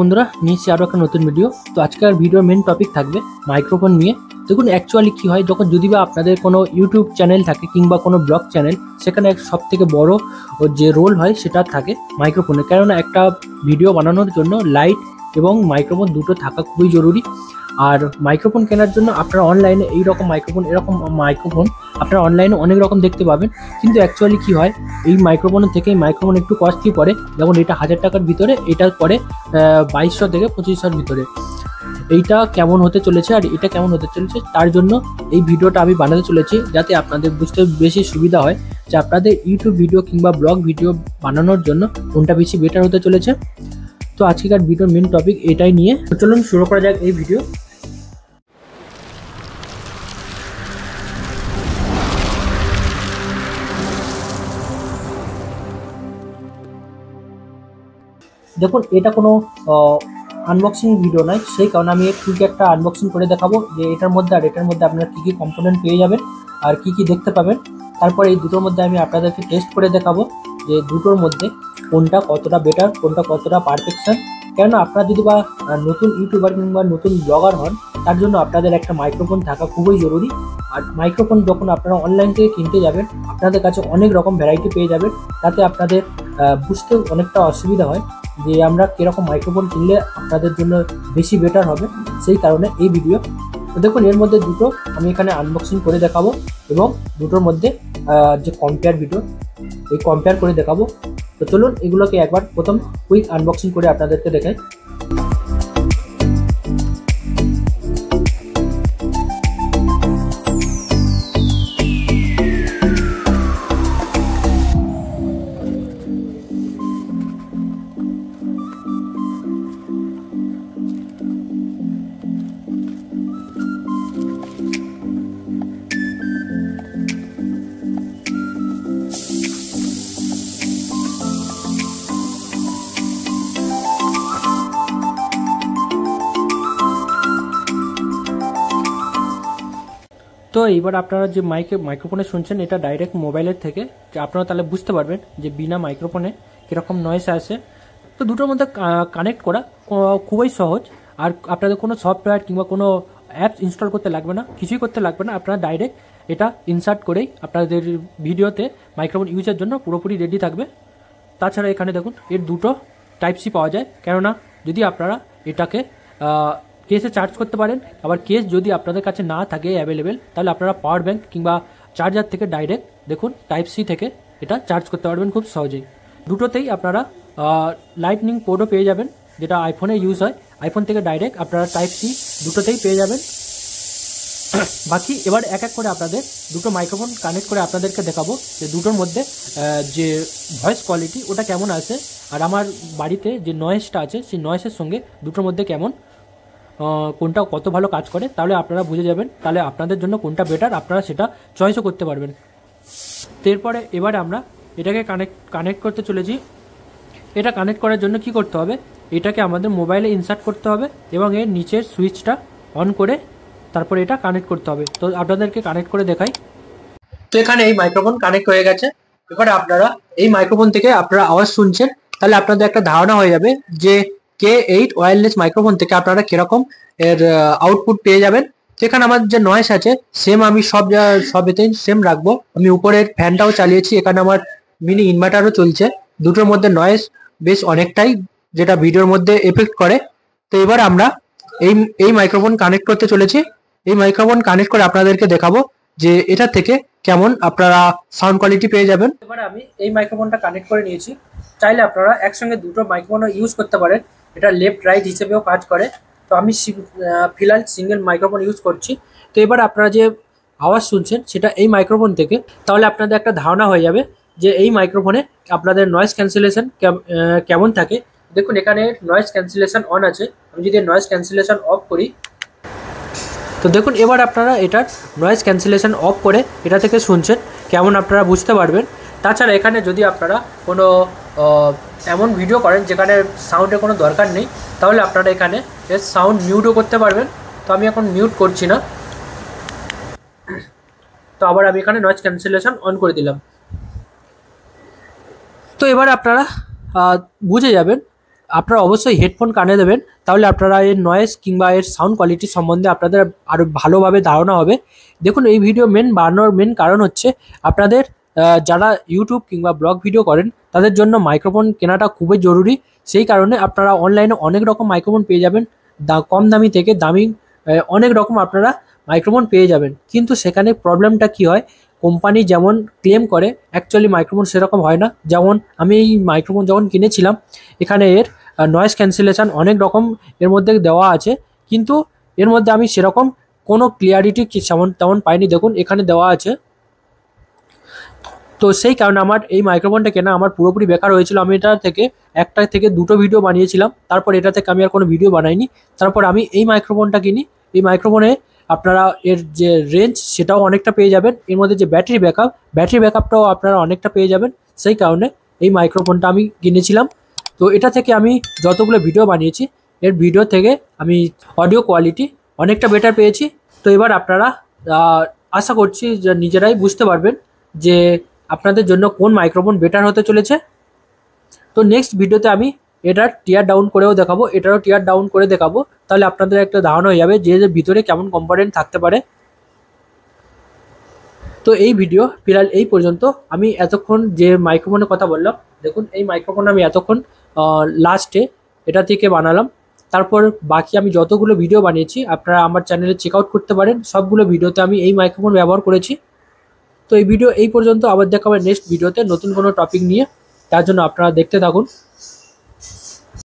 বন্ধুরা নিয়েছি আরো একটা নতুন ভিডিও। তো আজকের ভিডিওর মেন টপিক থাকবে মাইক্রোফোন নিয়ে। দেখুন অ্যাকচুয়ালি কি হয়, যখন যদি বা আপনাদের কোনো ইউটিউব চ্যানেল থাকে কিংবা কোনো ব্লগ চ্যানেল, সেখানে সব থেকে বড় যে রোল হয় সেটা থাকে মাইক্রোফোনে। কেননা একটা ভিডিও বানানোর জন্য লাইট এবং মাইক্রোফোন দুটো থাকা খুবই জরুরি। আর মাইক্রোফোন কেনার জন্য আপনারা অনলাইনে এরকম মাইক্রোফোন আপনারা অনলাইনে অনেক রকম দেখতে পাবেন, কিন্তু অ্যাকচুয়ালি কি হয়, এই মাইক্রোফোনের থেকে মাইক্রোফোন একটু কস্টলি পড়ে। যেমন এটা 1000 টাকার ভিতরে, এটা পড়ে 2200 থেকে 2500-র ভিতরে। এইটা কেমন হতে চলেছে আর এটা কেমন হতে চলেছে, তার জন্য এই ভিডিওটা আমি বানাতে চলেছি, যাতে আপনাদের বুঝতে বেশি সুবিধা হয় যে আপনাদের ইউটিউব ভিডিও কিংবা ব্লগ ভিডিও বানানোর জন্য কোনটা বেশি বেটার হতে চলেছে। তো আজকের ভিডিওর মেন টপিক এটাই নিয়ে। তো চলুন শুরু করা যাক এই ভিডিও। দেখুন এটা কোনো আনবক্সিং ভিডিও নয়, সেই কারণে আমি ঠিক একটা আনবক্সিং করে দেখাবো যে এটার মধ্যে আর এটার মধ্যে আপনারা কী কী কম্পোনেন্ট পেয়ে যাবেন আর কী কী দেখতে পাবেন। তারপরে এই দুটোর মধ্যে আমি আপনাদেরকে টেস্ট করে দেখাবো যে দুটোর মধ্যে কোনটা কতটা বেটার, কোনটা কতটা পারফেকশন। কেননা আপনারা যদি বা নতুন ইউটিউবার কিংবা নতুন ব্লগার হন, তার জন্য আপনাদের একটা মাইক্রোফোন থাকা খুবই জরুরি। আর মাইক্রোফোন যখন আপনারা অনলাইন থেকে কিনতে যাবেন, আপনাদের কাছে অনেক রকম ভ্যারাইটি পেয়ে যাবেন, তাতে আপনাদের বুঝতে অনেকটা অসুবিধা হয় যে আমরা কীরকম মাইক্রোফোন কিনলে আপনাদের জন্য বেশি বেটার হবে। সেই কারণে এই ভিডিও। তো দেখুন এর মধ্যে দুটো আমি এখানে আনবক্সিং করে দেখাবো এবং দুটোর মধ্যে যে কম্পেয়ার ভিডিও, এই কম্পেয়ার করে দেখাবো। তো চলুন এগুলোকে একবার প্রথম কুইক আনবক্সিং করে আপনাদেরকে দেখাই। তো এইবার আপনারা যে মাইক্রোফোনে শুনছেন, এটা ডাইরেক্ট মোবাইলের থেকে, যে আপনারা তাহলে বুঝতে পারবেন যে বিনা মাইক্রোফোনে কীরকম নয়েস আসে। তো দুটোর মধ্যে কানেক্ট করা খুবই সহজ। আর আপনাদের কোনো সফটওয়্যার কিংবা কোনো অ্যাপস ইনস্টল করতে লাগবে না, কিছুই করতে লাগবে না। আপনারা ডাইরেক্ট এটা ইনসার্ট করেই আপনাদের ভিডিওতে মাইক্রোফোন ইউজের জন্য পুরোপুরি রেডি থাকবে। তাছাড়া এখানে দেখুন এর দুটো টাইপ সি পাওয়া যায়, কেননা যদি আপনারা এটাকে কেসে চার্জ করতে পারেন। আবার কেস যদি আপনাদের কাছে না থাকে অ্যাভেলেবেল, তাহলে আপনারা পাওয়ার ব্যাঙ্ক কিংবা চার্জার থেকে ডাইরেক্ট দেখুন টাইপ সি থেকে এটা চার্জ করতে পারবেন খুব সহজেই। দুটোতেই আপনারা লাইটনিং পোর্টও পেয়ে যাবেন, যেটা আইফোনে ইউজ হয়। আইফোন থেকে ডাইরেক্ট আপনারা টাইপ সি দুটোতেই পেয়ে যাবেন। বাকি এবার এক এক করে আপনাদের দুটো মাইক্রোফোন কানেক্ট করে আপনাদেরকে দেখাবো যে দুটোর মধ্যে যে ভয়েস কোয়ালিটি ওটা কেমন আছে, আর আমার বাড়িতে যে নয়েজটা আছে সেই নয়েজের সঙ্গে দুটোর মধ্যে কেমন, কোনটা কত ভালো কাজ করে, তাহলে আপনারা বুঝে যাবেন। তাহলে আপনাদের জন্য কোনটা বেটার আপনারা সেটা চয়েসও করতে পারবেন। তো এরপরে এবারে আমরা এটাকে কানেক্ট করতে চলেছি। এটা কানেক্ট করার জন্য কি করতে হবে, এটাকে আমাদের মোবাইলে ইনসার্ট করতে হবে এবং এর নিচের সুইচটা অন করে তারপরে এটা কানেক্ট করতে হবে। তো আপনাদেরকে কানেক্ট করে দেখাই। তো এখানে এই মাইক্রোফোন কানেক্ট হয়ে গেছে। এবারে আপনারা এই মাইক্রোফোন থেকে আপনারা আওয়াজ শুনছেন, তাহলে আপনাদের একটা ধারণা হয়ে যাবে যে K8 ওয়্যারলেস মাইক্রোফোন থেকে আপনারা কিরকম এর আউটপুট পেয়ে যাবেন। সেখানে আমার যে নয়েস আছে সেম আমি সব এতেই সেম রাখবো। আমি উপরের ফ্যানটাও চালিয়েছি, এখানে আমার মিনি ইনভার্টারও চলছে। দুটোর মধ্যে নয়েস বেশ অনেকটাই, যেটা ভিডিওর মধ্যে এফেক্ট করে। তো এবার আমরা এই মাইক্রোফোন কানেক্ট করতে চলেছি। এই মাইক্রোফোন কানেক্ট করে আপনাদেরকে দেখাবো যে এটা থেকে কেমন আপনারা সাউন্ড কোয়ালিটি পেয়ে যাবেন। এবারে আমি এই মাইক্রোফোনটা কানেক্ট করে নিয়েছি। চাইলে আপনারা একসঙ্গে দুটো মাইক্রোফোনও ইউজ করতে পারেন, এটা লেফট রাইট হিসেবেও কাজ করে। তো আমি ফিলহাল সিঙ্গেল মাইক্রোফোন ইউজ করছি। তো এবার আপনারা যে আওয়াজ শুনছেন সেটা এই মাইক্রোফোন থেকে, তাহলে আপনাদের একটা ধারণা হয়ে যাবে যে এই মাইক্রোফোনে আপনাদের নয়েজ ক্যান্সেলেশন কেমন থাকে। দেখুন এখানে নয়েজ ক্যান্সেলেশন অন আছে, আমি যদি নয়েজ ক্যান্সেলেশন অফ করি, তো দেখুন এবার আপনারা এটার নয়েজ ক্যান্সেলেশন অফ করে এটা থেকে শুনছেন, কেমন আপনারা বুঝতে পারবেন। তাছাড়া এখানে যদি আপনারা কোনো এমন ভিডিও করেন যেখানে সাউন্ডের কোনো দরকার নেই, তাহলে আপনারা এখানে এর সাউন্ড মিউটও করতে পারবেন। তো আমি এখন মিউট করছি না। তো আবার আমি এখানে নয়েজ ক্যান্সেলেশন অন করে দিলাম। তো এবার আপনারা বুঝে যাবেন আপনারা অবশ্যই হেডফোন কানে দেবেন, তাহলে আপনারা এর নয়েজ কিংবা এর সাউন্ড কোয়ালিটি সম্বন্ধে আপনাদের আরও ভালোভাবে ধারণা হবে। দেখুন এই ভিডিও বানানোর মেন কারণ হচ্ছে আপনাদের যারা ইউটিউব কিংবা ব্লগ ভিডিও করেন তাদের জন্য মাইক্রোফোন কেনাটা খুবই জরুরি। সেই কারণে আপনারা অনলাইনে অনেক রকম মাইক্রোফোন পেয়ে যাবেন, কম দামি থেকে দামি অনেক রকম আপনারা মাইক্রোফোন পেয়ে যাবেন। কিন্তু সেখানে প্রবলেমটা কি হয়, কোম্পানি যেমন ক্লেম করে অ্যাকচুয়ালি মাইক্রোফোন সেরকম হয় না। যেমন আমি এই মাইক্রোফোন যখন কিনেছিলাম, এখানে এর নয়েজ ক্যান্সেলেশন অনেক রকম এর মধ্যে দেওয়া আছে, কিন্তু এর মধ্যে আমি সেরকম কোনো ক্লিয়ারিটি তেমন পাইনি। দেখুন এখানে দেওয়া আছে। তো সেই কারণে আমার এই মাইক্রোফোনটা কেনা আমার পুরোপুরি বেকার হয়েছিল। আমি এটা থেকে একটা থেকে দুটো ভিডিও বানিয়েছিলাম, তারপর এটা থেকে আমি আর কোনো ভিডিও বানাইনি। তারপর আমি এই মাইক্রোফোনটা কিনি। এই মাইক্রোফোনে আপনারা এর যে রেঞ্জ সেটাও অনেকটা পেয়ে যাবেন, এর মধ্যে যে ব্যাটারি ব্যাকআপটাও আপনারা অনেকটা পেয়ে যাবেন। সেই কারণে এই মাইক্রোফোনটা আমি কিনেছিলাম। তো এটা থেকে আমি যতগুলো ভিডিও বানিয়েছি, এর ভিডিও থেকে আমি অডিও কোয়ালিটি অনেকটা বেটার পেয়েছি। তো এবার আপনারা আশা করছি যে নিজেরাই বুঝতে পারবেন যে আপনাদের জন্য কোন মাইক্রোফোন বেটার হতে চলেছে। তো নেক্সট ভিডিওতে আমি এটার টিয়ার ডাউন করেও দেখাবো, এটারও টিয়ার ডাউন করে দেখাবো, তাহলে আপনাদের একটা ধারণা হয়ে যাবে যে ভিতরে কেমন কম্পোনেন্ট থাকতে পারে। তো এই ভিডিও ফিলহাল এই পর্যন্ত। আমি এতক্ষণ যে মাইক্রোফোনের কথা বললাম, দেখুন এই মাইক্রোফোন আমি এতক্ষণ লাস্টে এটা থেকে বানালাম। তারপর বাকি আমি যতগুলো ভিডিও বানিয়েছি আপনারা আমার চ্যানেলে চেক আউট করতে পারেন, সবগুলো ভিডিওতে আমি এই মাইক্রোফোন ব্যবহার করেছি। তো এই ভিডিও এই পর্যন্ত, আবার দেখা হবে নেক্সট ভিডিওতে নতুন কোনো টপিক নিয়ে। তার জন্য আপনারা দেখতে থাকুন।